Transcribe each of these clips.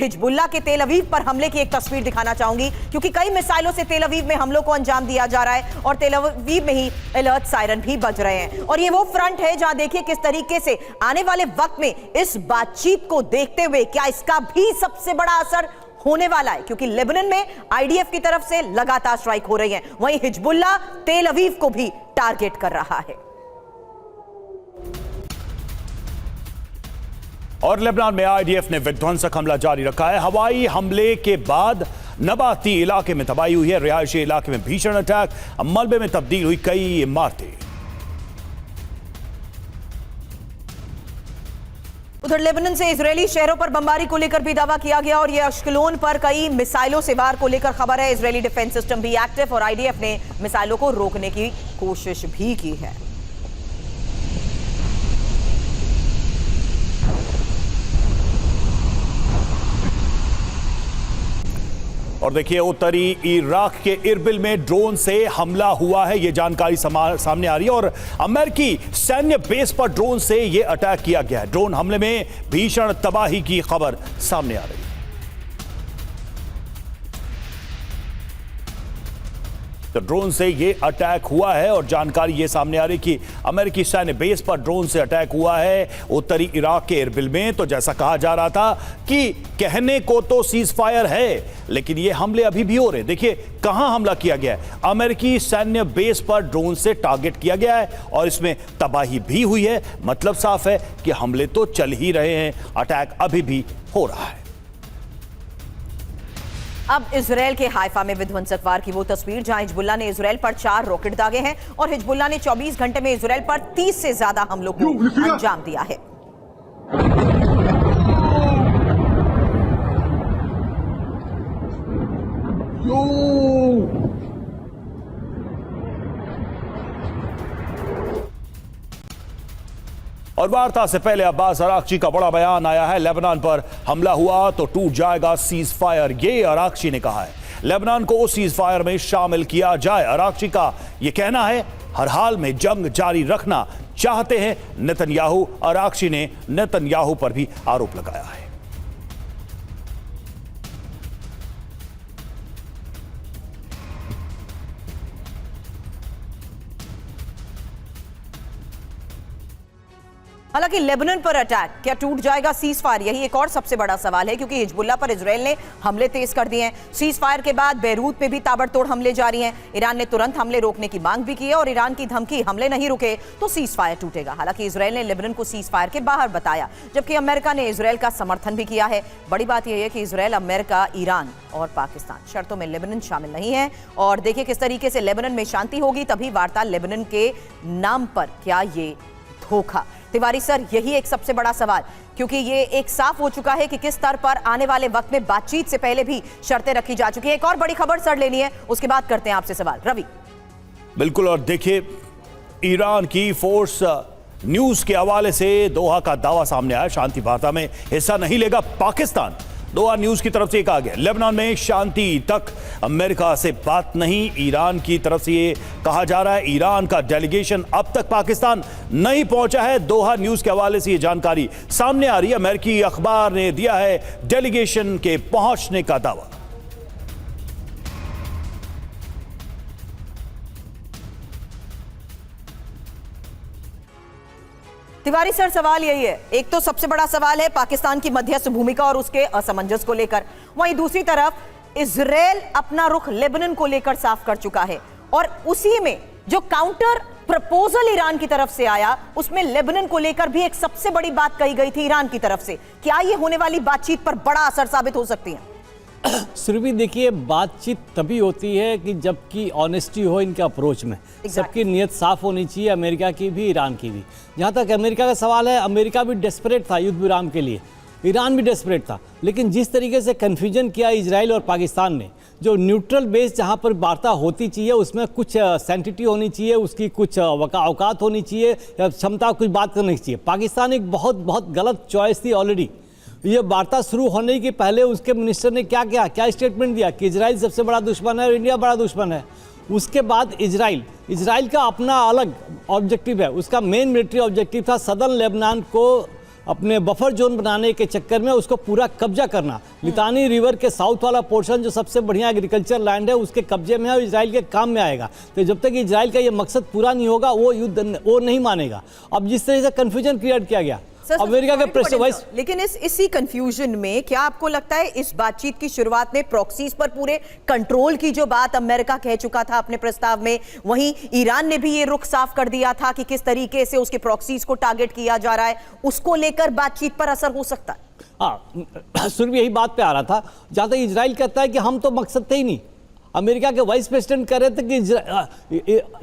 Hezbollah के तेल अवीव पर हमले की एक तस्वीर दिखाना चाहूंगी, क्योंकि कई मिसाइलों से तेल अवीव में हमलों को अंजाम दिया जा रहा है और तेल अवीव में ही अलर्ट सायरन भी बज रहे हैं। और ये वो फ्रंट है जहां देखिए किस तरीके से आने वाले वक्त में इस बातचीत को देखते हुए क्या इसका भी सबसे बड़ा असर होने वाला है, क्योंकि लेबनान में आईडीएफ की तरफ से लगातार स्ट्राइक हो रही है, वहीं हिजबुल्लाह तेल अवीव को भी टारगेट कर रहा है। और लेबनान में आईडीएफ ने विध्वंसक हमला जारी रखा है। हवाई हमले के बाद नबाती इलाके में तबाही हुई है, रिहायशी इलाके में भीषण अटैक, मलबे में तब्दील हुई कई इमारतें। उधर लेबनान से इजरायली शहरों पर बमबारी को लेकर भी दावा किया गया और यह अश्कलोन पर कई मिसाइलों से वार को लेकर खबर है। इजरायली डिफेंस सिस्टम भी एक्टिव और आईडीएफ ने मिसाइलों को रोकने की कोशिश भी की है। और देखिए उत्तरी इराक के इरबिल में ड्रोन से हमला हुआ है, यह जानकारी सामने आ रही है और अमेरिकी सैन्य बेस पर ड्रोन से यह अटैक किया गया है। ड्रोन हमले में भीषण तबाही की खबर सामने आ रही है। तो ड्रोन से ये अटैक हुआ है और जानकारी ये सामने आ रही कि अमेरिकी सैन्य बेस पर ड्रोन से अटैक हुआ है उत्तरी इराक के इरबिल में। तो जैसा कहा जा रहा था कि कहने को तो सीज फायर है, लेकिन ये हमले अभी भी हो रहे हैं। देखिए कहां हमला किया गया है, अमेरिकी सैन्य बेस पर ड्रोन से टारगेट किया गया है और इसमें तबाही भी हुई है। मतलब साफ है कि हमले तो चल ही रहे हैं, अटैक अभी भी हो रहा है। अब इजरायल के हाइफा में विध्वंसक वार की वो तस्वीर जहां हिजबुल्लाह ने इजरायल पर 4 रॉकेट दागे हैं और हिजबुल्लाह ने 24 घंटे में इजरायल पर 30 से ज्यादा हमलों को अंजाम दिया है। और वार्ता से पहले अब्बास अराक्ची का बड़ा बयान आया है, लेबनान पर हमला हुआ तो टूट जाएगा सीज फायर, ये अराक्ची ने कहा है। लेबनान को सीज फायर में शामिल किया जाए, अराक्ची का यह कहना है। हर हाल में जंग जारी रखना चाहते हैं नेतन्याहू। अराक्ची ने नेतन्याहू पर भी आरोप लगाया है। हालांकि लेबनान पर अटैक क्या टूट जाएगा सीज फायर, यही एक और सबसे बड़ा सवाल है, क्योंकि हिजबुल्लाह पर इजरायल ने हमले तेज कर दिए हैं। सीज फायर के बाद बेरूत में भी ताबड़तोड़ हमले जारी हैं। ईरान ने तुरंत हमले रोकने की मांग भी की है और ईरान की धमकी हमले नहीं रुके तो सीज फायर टूटेगा। हालांकि इजरायल ने लेबनान को सीज फायर के बाहर बताया, जबकि अमेरिका ने इजरायल का समर्थन भी किया है। बड़ी बात यह है कि इजरायल, अमेरिका, ईरान और पाकिस्तान शर्तों में लेबनान शामिल नहीं है। और देखिए किस तरीके से लेबनान में शांति होगी तभी वार्ता लेबनान के नाम पर क्या ये धोखा। तिवारी सर, यही एक सबसे बड़ा सवाल, क्योंकि ये एक साफ हो चुका है कि किस स्तर पर आने वाले वक्त में बातचीत से पहले भी शर्तें रखी जा चुकी है। एक और बड़ी खबर सर लेनी है, उसके बाद करते हैं आपसे सवाल। रवि। बिल्कुल, और देखिए ईरान की फोर्स न्यूज के हवाले से दोहा का दावा सामने आया, शांति वार्ता में हिस्सा नहीं लेगा पाकिस्तान। दोहा न्यूज की तरफ से कहा गया लेबनान में शांति तक अमेरिका से बात नहीं। ईरान की तरफ से ये कहा जा रहा है ईरान का डेलीगेशन अब तक पाकिस्तान नहीं पहुंचा है। दोहा न्यूज के हवाले से ये जानकारी सामने आ रही है। अमेरिकी अखबार ने दिया है डेलीगेशन के पहुंचने का दावा। तिवारी सर, सवाल यही है, एक तो सबसे बड़ा सवाल है पाकिस्तान की मध्यस्थ भूमिका और उसके असमंजस को लेकर, वहीं दूसरी तरफ इजरायल अपना रुख लेबनान को लेकर साफ कर चुका है और उसी में जो काउंटर प्रपोजल ईरान की तरफ से आया उसमें लेबनान को लेकर भी एक सबसे बड़ी बात कही गई थी ईरान की तरफ से। क्या यह होने वाली बातचीत पर बड़ा असर साबित हो सकती है? सुरभि, देखिए बातचीत तभी होती है कि जबकि ऑनेस्टी हो इनके अप्रोच में। सबकी नीयत साफ होनी चाहिए, अमेरिका की भी, ईरान की भी। जहाँ तक अमेरिका का सवाल है, अमेरिका भी डेस्परेट था युद्ध विराम के लिए, ईरान भी डेस्परेट था, लेकिन जिस तरीके से कन्फ्यूजन किया इजराइल और पाकिस्तान ने, जो न्यूट्रल बेस जहाँ पर वार्ता होती चाहिए उसमें कुछ सेंसिटिविटी होनी चाहिए, उसकी कुछ औकात होनी चाहिए, क्षमता कुछ बात करनी चाहिए। पाकिस्तान एक बहुत गलत चॉइस थी ऑलरेडी। ये वार्ता शुरू होने के पहले उसके मिनिस्टर ने क्या स्टेटमेंट दिया कि इजराइल सबसे बड़ा दुश्मन है और इंडिया बड़ा दुश्मन है। उसके बाद इजराइल का अपना अलग ऑब्जेक्टिव है, उसका मेन मिलिट्री ऑब्जेक्टिव था सदर्न लेबनान को अपने बफर जोन बनाने के चक्कर में उसको पूरा कब्जा करना। लितानी रिवर के साउथ वाला पोर्शन जो सबसे बढ़िया एग्रीकल्चर लैंड है उसके कब्जे में है और इजराइल के काम में आएगा। तो जब तक इजराइल का ये मकसद पूरा नहीं होगा वो युद्ध वो नहीं मानेगा। अब जिस तरह से कंफ्यूजन क्रिएट किया गया अमेरिका के प्रेसिडेंट वाइस, लेकिन इसी कंफ्यूजन में क्या आपको लगता है इस बातचीत की शुरुआत में प्रॉक्सीज पर पूरे कंट्रोल की जो बात अमेरिका कह चुका था अपने प्रस्ताव में, वहीं ईरान ने भी ये रुख साफ कर दिया था कि किस तरीके से उसके प्रॉक्सीज को टारगेट किया जा रहा है, उसको लेकर बातचीत पर असर हो सकता है? हाँ, सिर्फ यही बात पे आ रहा था। जहां तक इजराइल कहता है कि हम तो मकसद थे ही नहीं। अमेरिका के वाइस प्रेसिडेंट कह रहे थे कि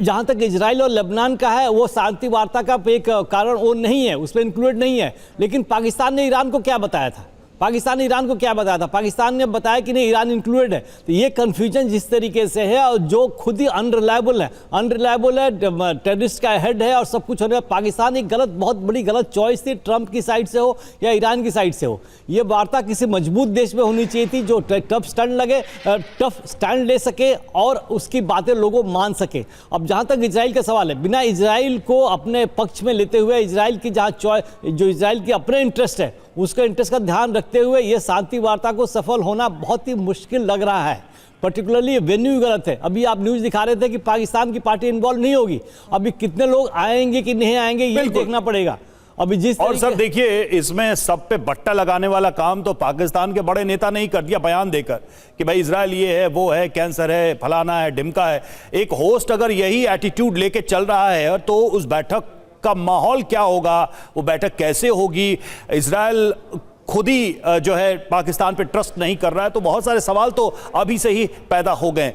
जहां तक इजराइल और लेबनान का है वो शांति वार्ता का एक कारण वो नहीं है, उसमें इंक्लूडेड नहीं है। लेकिन पाकिस्तान ने ईरान को क्या बताया था? पाकिस्तान ने ईरान को क्या बताया था? पाकिस्तान ने बताया कि नहीं ईरान इंक्लूडेड है। तो ये कन्फ्यूजन जिस तरीके से है और जो खुद ही अनरिलायबल है, टेररिस्ट का हेड है और सब कुछ होने, पाकिस्तान एक गलत, बहुत बड़ी गलत चॉइस थी, ट्रंप की साइड से हो या ईरान की साइड से हो। ये वार्ता किसी मजबूत देश में होनी चाहिए थी जो टफ स्टैंड ले सके और उसकी बातें लोगों मान सके। अब जहाँ तक इजराइल का सवाल है, बिना इजराइल को अपने पक्ष में लेते हुए, इजराइल की जो इजराइल की अपने इंटरेस्ट है उसका इंटरेस्ट का ध्यान रखते हुए ये शांति वार्ता को सफल होना बहुत ही मुश्किल लग रहा है। पर्टिकुलरली वेन्यू गलत है। अभी आप न्यूज़ दिखा रहे थे कि पाकिस्तान की पार्टी इन्वॉल्व नहीं होगी। अभी कितने लोग आएंगे कि नहीं आएंगे ये देखना पड़ेगा। अभी जिस और सर देखिए, इसमें सब पे बट्टा लगाने वाला काम तो पाकिस्तान के बड़े नेता नहीं कर दिया बयान देकर कि भाई इजराइल ये है, वो है, कैंसर है, फलाना है, ढिमका है। एक होस्ट अगर यही एटीट्यूड लेके चल रहा है तो उस बैठक का माहौल क्या होगा, वो बैठक कैसे होगी? इजराइल खुद ही जो है पाकिस्तान पे ट्रस्ट नहीं कर रहा है, तो बहुत सारे सवाल तो अभी से ही पैदा हो गए।